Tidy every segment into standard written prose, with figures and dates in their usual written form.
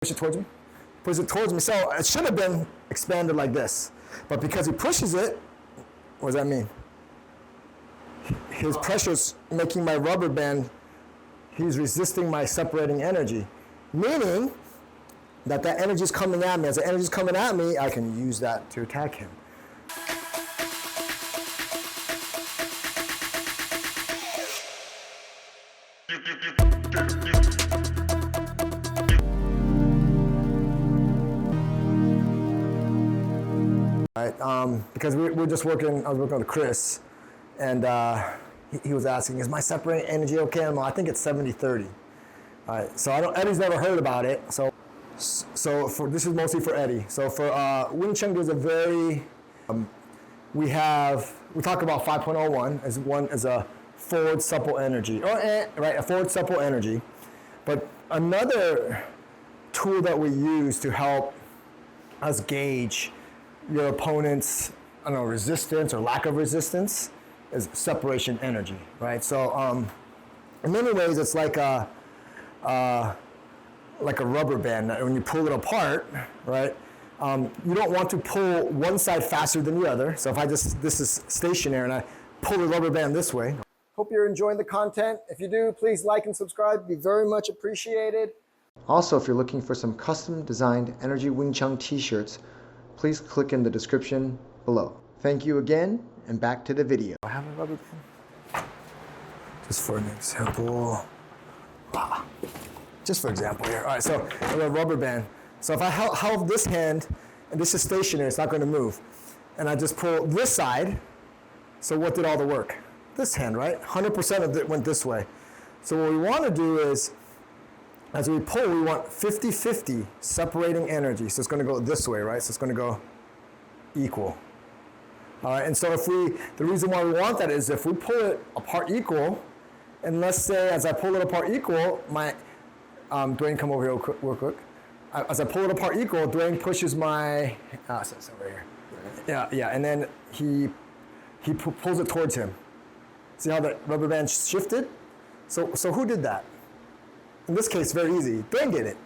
push it towards me, push it towards me. So it should have been expanded like this, but because he pushes it, what does that mean? His pressure's making my rubber band, he's resisting my separating energy, meaning that energy is coming at me. As the energy is coming at me, I can use that to attack him. Right, because we're just working, I was working with Chris, and he was asking, is my separating energy okay? I think it's 70-30. All right, so Eddie's never heard about it, so this is mostly for Eddie. So for Wing Chun, there's a very, we talk about 5.01 as a forward supple energy, right, a forward supple energy. But another tool that we use to help us gauge your opponent's, resistance or lack of resistance is separation energy, right? So in many ways, it's like a rubber band. When you pull it apart, right? You don't want to pull one side faster than the other. So if this is stationary and I pull the rubber band this way. Hope you're enjoying the content. If you do, please like and subscribe. It'd be very much appreciated. Also, if you're looking for some custom designed Energy Wing Chun t-shirts, please click in the description below. Thank you again, and back to the video. I have a rubber band. Just for an example. Just for example here. All right, so I have a rubber band. So if I held this hand, and this is stationary, it's not going to move, and I just pull this side, so what did all the work? This hand, right? 100% of it went this way. So what we want to do is, as we pull, we want 50-50 separating energy. So it's going to go this way, right? So it's going to go equal. All right, and so the reason why we want that is if we pull it apart equal, and let's say as I pull it apart equal, Dwayne, come over here real quick. As I pull it apart equal, Dwayne pushes my, so it's over here. Yeah, and then he pulls it towards him. See how the rubber band shifted? So who did that? In this case, very easy. Dwayne did it.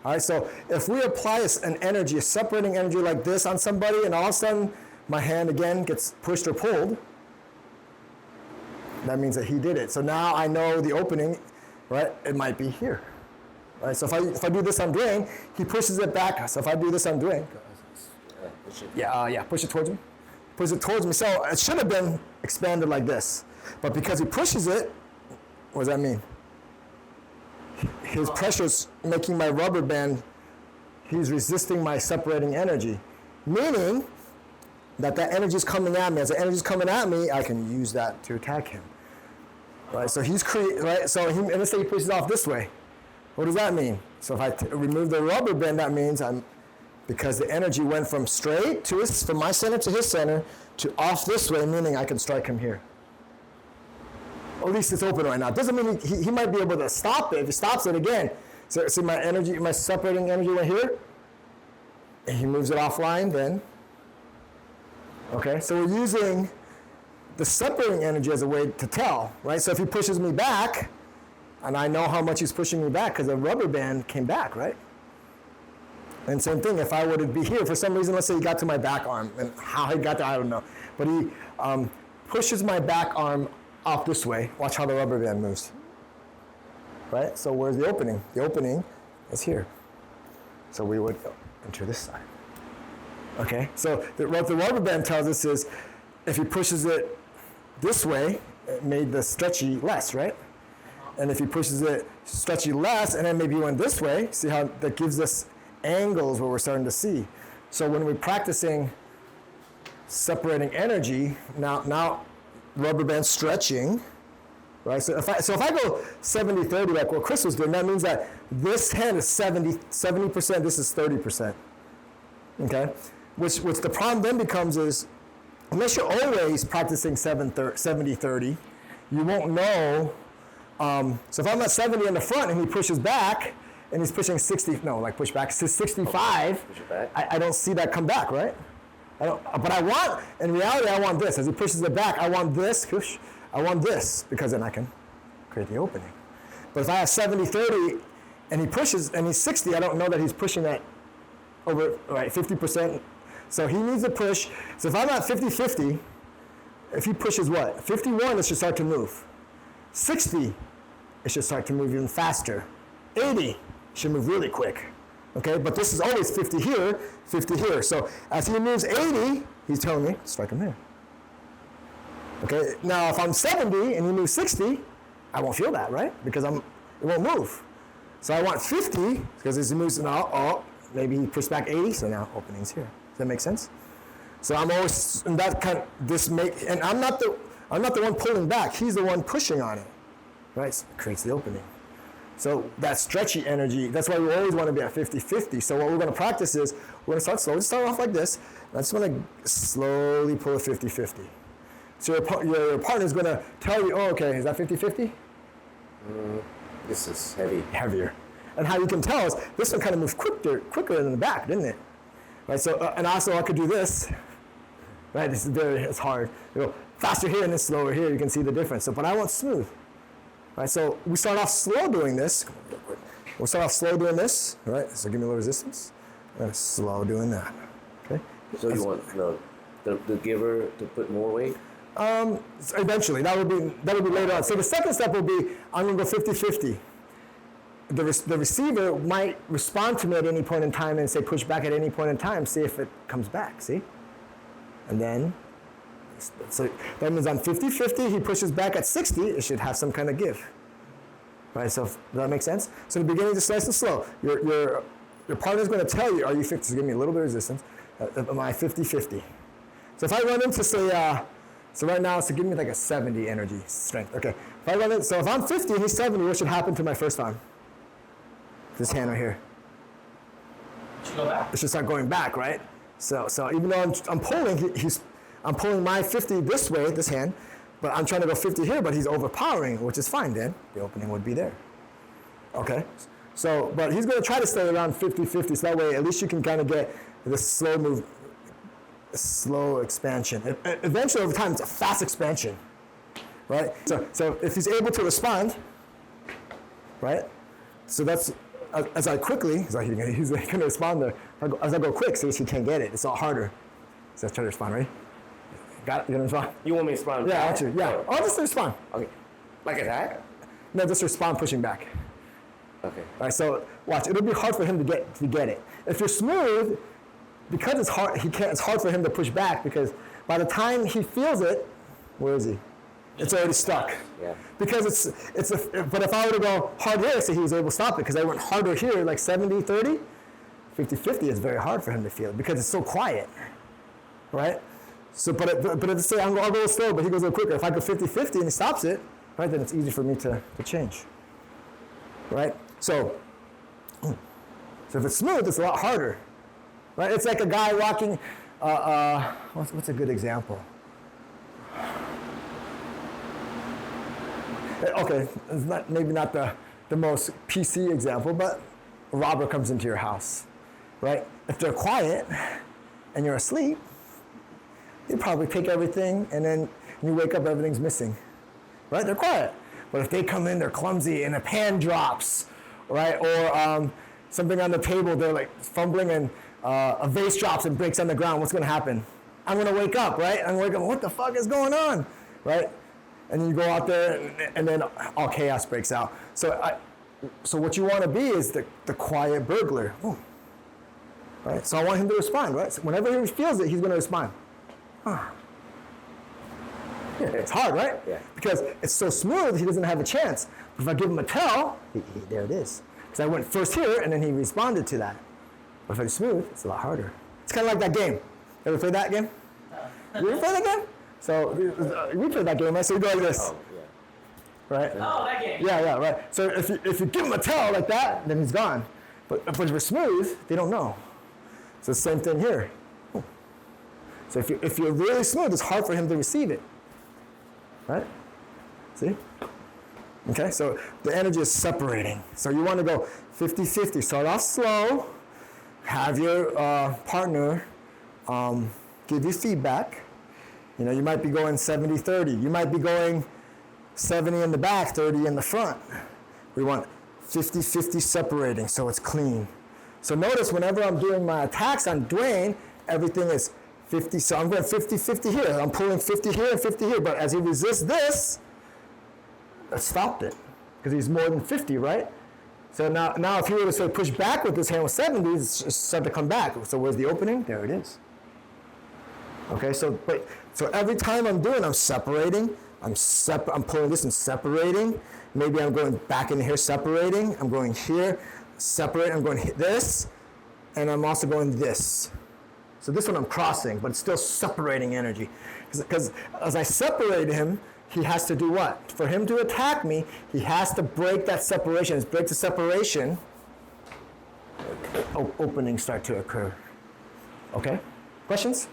All right, so if we apply an energy, a separating energy like this on somebody, and all of a sudden my hand again gets pushed or pulled, that means that he did it. So now I know the opening, right? It might be here. Right, so if I do this on Dwayne, he pushes it back. So if I do this on Dwayne, push it towards me. Push it towards me. So it should have been expanded like this. But because he pushes it, what does that mean? His pressure's making my rubber band, he's resisting my separating energy. Meaning that energy is coming at me. As the energy is coming at me, I can use that to attack him. Right, so and let's say he pushes off this way. What does that mean? So if I remove the rubber band, that means because the energy went from straight from my center to his center to off this way, meaning I can strike him here. Or at least it's open right now. It doesn't mean he might be able to stop it. If he stops it again, so my separating energy went here, and he moves it offline then. Okay, so we're using the separating energy as a way to tell, right? So if he pushes me back, and I know how much he's pushing me back because the rubber band came back, right? And same thing, if I were to be here, for some reason, let's say he got to my back arm, and how he got there, I don't know. But he pushes my back arm off this way. Watch how the rubber band moves. Right? So where's the opening? The opening is here. So we would enter this side. Okay? So what the rubber band tells us is if he pushes it this way, it made the stretchy less, right? And if he pushes it stretchy less, and then maybe he went this way, see how that gives us angles where we're starting to see. So when we're practicing separating energy, now rubber band stretching, right? So if I go 70-30 like what Chris was doing, that means that this hand is 70%, this is 30%. Okay? Which the problem then becomes is, unless you're always practicing 70-30, you won't know. So if I'm at 70 in the front and he pushes back, and he's pushing 65, I don't see that come back, right? In reality, I want this. As he pushes it back, I want this, because then I can create the opening. But if I have 70-30 and he pushes, and he's 60, I don't know that he's pushing at over, right, 50%. So he needs to push. So if I'm at 50-50, if he pushes what? 51, it should start to move. 60, it should start to move even faster. 80, it should move really quick. Okay, but this is always 50 here, 50 here. So as he moves 80, he's telling me, strike him there. Okay, now if I'm 70 and he moves 60, I won't feel that, right? Because it won't move. So I want 50, because as he moves now, maybe he pushed back 80, so now opening's here. Does that make sense? So I'm always in that kind of, and I'm not the one pulling back, he's the one pushing on it, right? So it creates the opening. So that stretchy energy, that's why we always want to be at 50-50. So what we're going to practice is, we're going to start slow. Just start off like this. I just want to slowly pull a 50-50. So your partner's going to tell you, oh, okay, is that 50-50? This is heavy. Heavier. And how you can tell is, this one kind of moved quicker than the back, didn't it? Right, so, and also I could do this. Right, it's hard. You go faster here and then slower here, you can see the difference. So, but I want smooth. Right, so we start off slow doing this. We'll start off slow doing this. All right, so give me a little resistance. And slow doing that. Okay. So you want the giver to put more weight? Eventually, that would be later on. So the second step will be, I'm gonna go 50-50. The receiver might respond to me at any point in time and say push back at any point in time, see if it comes back, see? And then, so that means on 50-50, he pushes back at 60, it should have some kind of give. Right, so does that make sense? So in the beginning, just nice and slow. Your partner's gonna tell you, are you 50? So give me a little bit of resistance. Am I 50-50? So if I run into, say, so right now, so give me like a 70 energy strength. Okay, if I run in, so if I'm 50 and he's 70, what should happen to my first arm? This hand right here. It should go back. It should start going back, right? So even though I'm pulling, I'm pulling my 50 this way, this hand, but I'm trying to go 50 here, but he's overpowering, which is fine then. The opening would be there. Okay? So, but he's going to try to stay around 50-50, so that way at least you can kind of get this slow move, slow expansion. Eventually, over time, it's a fast expansion, right? So if he's able to respond, right? So that's, as I quickly, he's going to respond there. As I go quick, so he can't get it. It's all harder. So let's try to respond, right? Got it? You gonna respond? You want me to respond? Yeah, I want you. Yeah. Oh, just respond. Okay. Like attack? No, just respond pushing back. Okay. All right, so watch. It'll be hard for him to get it. If you're smooth, because it's hard, it's hard for him to push back because by the time he feels it, where is he? It's already stuck. Yeah. Because but if I were to go hard here, so he was able to stop it because I went harder here, like 70-30, 50-50 is very hard for him to feel it because it's so quiet, right? So, but if say I'll go slow, but he goes a little quicker. If I go 50-50 and he stops it, right, then it's easy for me to change, right? So if it's smooth, it's a lot harder, right? It's like a guy walking. What's a good example? Okay, it's maybe not the most PC example, but a robber comes into your house, right? If they're quiet and you're asleep, you probably take everything and then you wake up, everything's missing, right? They're quiet. But if they come in, they're clumsy and a pan drops, right? Or something on the table, they're like fumbling and a vase drops and breaks on the ground. What's gonna happen? I'm gonna wake up, right? I'm gonna wake up, what the fuck is going on, right? And you go out there and then all chaos breaks out. So what you wanna be is the quiet burglar, right? So I want him to respond, right? So whenever he feels it, he's gonna respond. It's hard, right? Yeah. Because it's so smooth, he doesn't have a chance. But if I give him a tell, there it is. Because I went first here, and then he responded to that. But if it's smooth, it's a lot harder. It's kind of like that game. Ever played that game? You ever played that game? So we played that game, right? So you go like this. Oh, yeah. Right? Oh, that game. Yeah, right. So if you give him a tell like that, then he's gone. But if we're smooth, they don't know. So the same thing here. So if you're really smooth, it's hard for him to receive it. Right? See? Okay, so the energy is separating. So you want to go 50-50. Start off slow. Have your partner give you feedback. You know, you might be going 70-30. You might be going 70 in the back, 30 in the front. We want 50-50 separating, so it's clean. So notice whenever I'm doing my attacks on Dwayne, everything is 50, so I'm going 50-50 here. I'm pulling 50 here and 50 here, but as he resists this, that stopped it, because he's more than 50, right? So now if you were to say push back with this hand with 70, it's just start to come back. So where's the opening? There it is. Okay, so every time I'm doing, I'm separating, I'm pulling this and separating. Maybe I'm going back in here, separating. I'm going here, separate. I'm going this, and I'm also going this. So this one I'm crossing, but it's still separating energy. Because as I separate him, he has to do what? For him to attack me, he has to break that separation. As break the separation, openings start to occur. Okay? Questions?